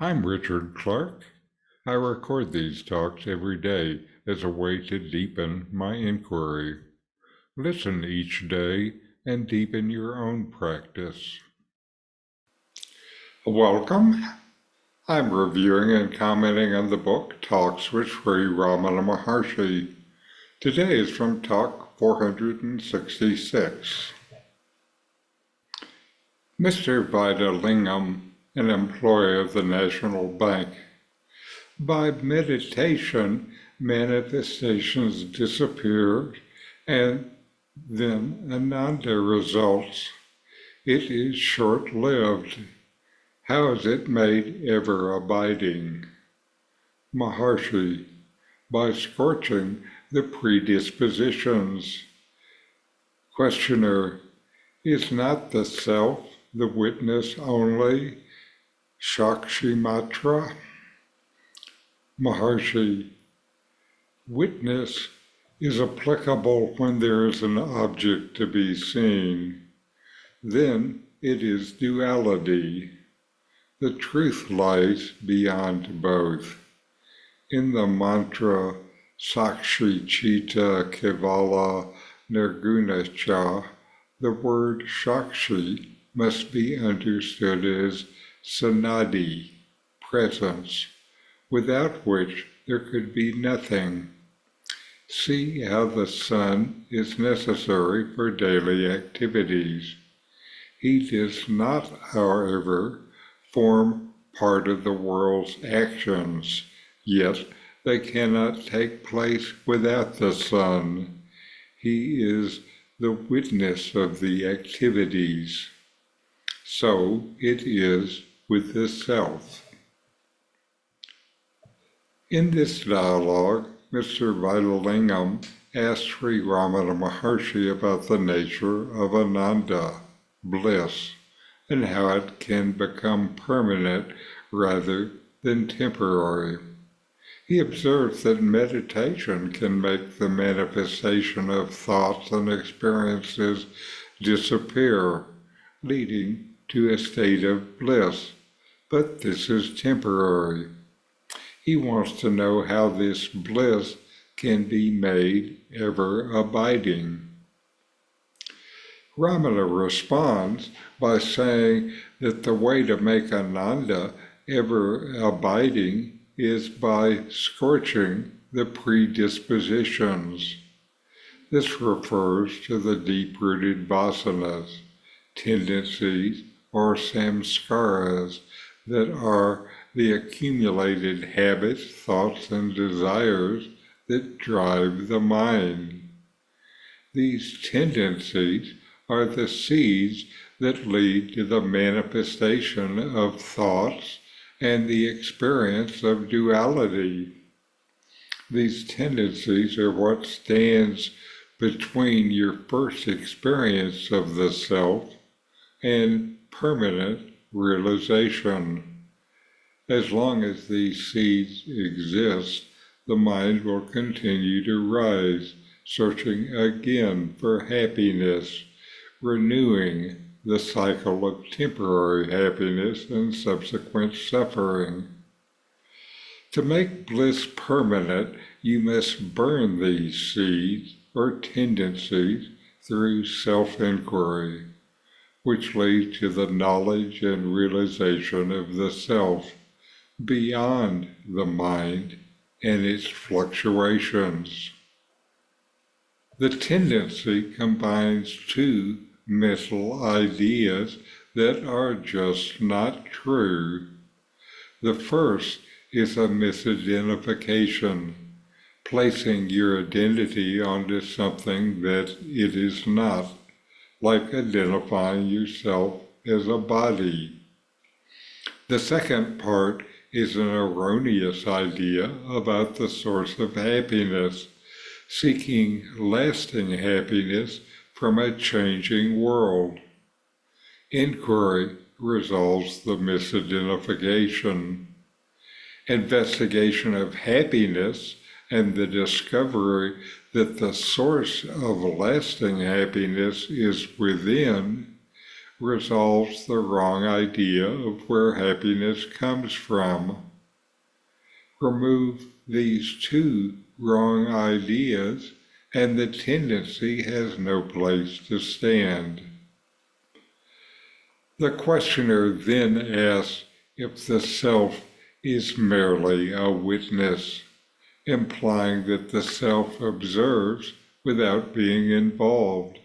I'm Richard Clarke. I record these talks every day as a way to deepen my inquiry. Listen each day and deepen your own practice. Welcome. I'm reviewing and commenting on the book Talks with Sri Ramana Maharshi. Today is from Talk 466. Mr. Advaita, an employee of the National Bank. By meditation, manifestations disappear and then Ananda results. It is short-lived. How is it made ever abiding? Maharshi, by scorching the predispositions. Questioner, is not the self the witness only? Shakshi Matra? Maharshi, witness is applicable when there is an object to be seen. Then it is duality. The truth lies beyond both. In the mantra Sakshi Chitta Kevala Nirgunacha, the word Shakshi must be understood as Sanadi, presence, without which there could be nothing. See how the sun is necessary for daily activities. He does not, however, form part of the world's actions, yet they cannot take place without the sun. He is the witness of the activities. So it is with the self. In this dialogue, Mr. Advaita asked Sri Ramana Maharshi about the nature of Ananda, bliss, and how it can become permanent rather than temporary. He observes that meditation can make the manifestation of thoughts and experiences disappear, leading to a state of bliss, but this is temporary. He wants to know how this bliss can be made ever abiding. Ramana responds by saying that the way to make Ananda ever abiding is by scorching the predispositions. This refers to the deep-rooted vasanas, tendencies, or samskaras that are the accumulated habits, thoughts, and desires that drive the mind. These tendencies are the seeds that lead to the manifestation of thoughts and the experience of duality. These tendencies are what stands between your first experience of the self and permanent realization. As long as these seeds exist, the mind will continue to rise, searching again for happiness, renewing the cycle of temporary happiness and subsequent suffering. To make bliss permanent, you must burn these seeds or tendencies through self-inquiry, which leads to the knowledge and realization of the self beyond the mind and its fluctuations. The tendency combines two mental ideas that are just not true. The first is a misidentification, placing your identity onto something that it is not, like identifying yourself as a body. The second part is an erroneous idea about the source of happiness, seeking lasting happiness from a changing world. Inquiry resolves the misidentification. Investigation of happiness and the discovery that the source of lasting happiness is within resolves the wrong idea of where happiness comes from. Remove these two wrong ideas, and the tendency has no place to stand. The questioner then asks if the self is merely a witness, implying that the self observes without being involved.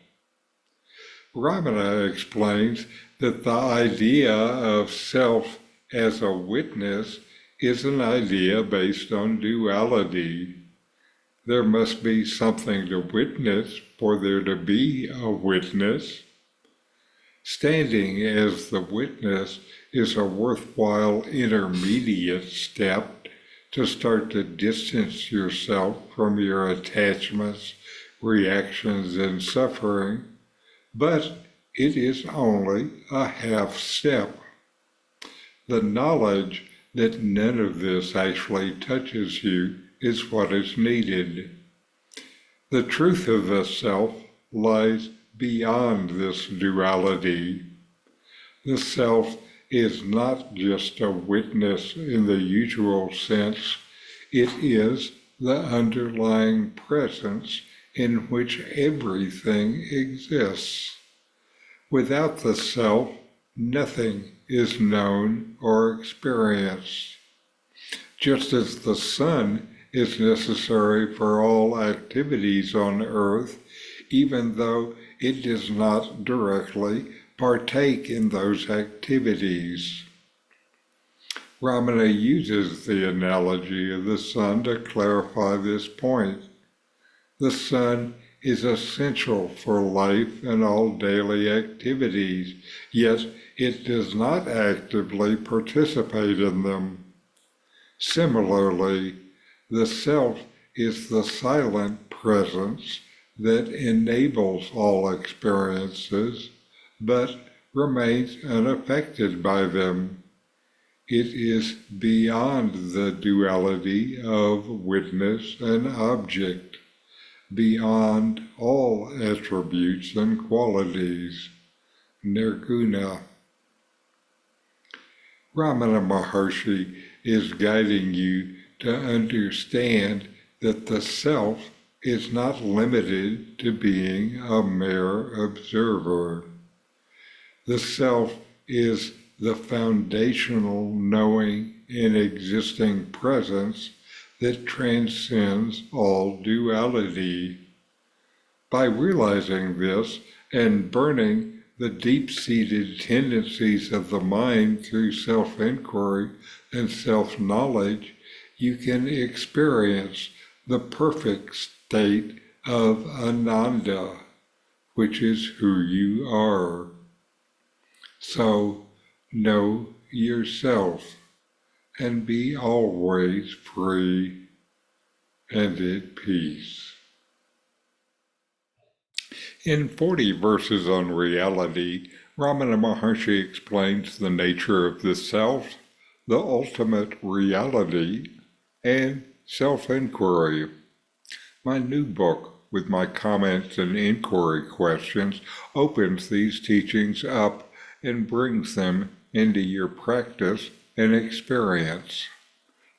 Ramana explains that the idea of self as a witness is an idea based on duality. There must be something to witness for there to be a witness. Standing as the witness is a worthwhile intermediate step to start to distance yourself from your attachments, reactions, and suffering, but it is only a half step. The knowledge that none of this actually touches you is what is needed. The truth of the self lies beyond this duality. The self is not just a witness in the usual sense, it is the underlying presence in which everything exists. Without the self, nothing is known or experienced. Just as the sun is necessary for all activities on earth, even though it does not directly partake in those activities. Ramana uses the analogy of the sun to clarify this point. The sun is essential for life and all daily activities, yet it does not actively participate in them. Similarly, the self is the silent presence that enables all experiences, but remains unaffected by them. It is beyond the duality of witness and object, beyond all attributes and qualities, nirguna. Ramana Maharshi is guiding you to understand that the self is not limited to being a mere observer. The self is the foundational knowing and existing presence that transcends all duality. By realizing this and burning the deep-seated tendencies of the mind through self-inquiry and self-knowledge, you can experience the perfect state of Ananda, which is who you are. So, know yourself and be always free and at peace. In 40 verses on reality, Ramana Maharshi explains the nature of the self, the ultimate reality, and self-inquiry. My new book, with my comments and inquiry questions, opens these teachings up and brings them into your practice and experience.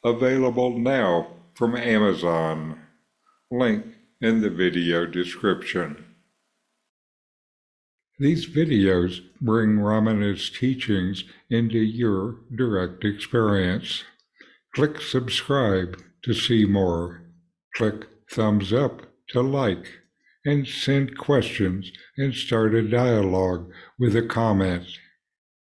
Available now from Amazon. Link in the video description. These videos bring Ramana's teachings into your direct experience. Click subscribe to see more. Click thumbs up to like, and send questions and start a dialogue with a comment.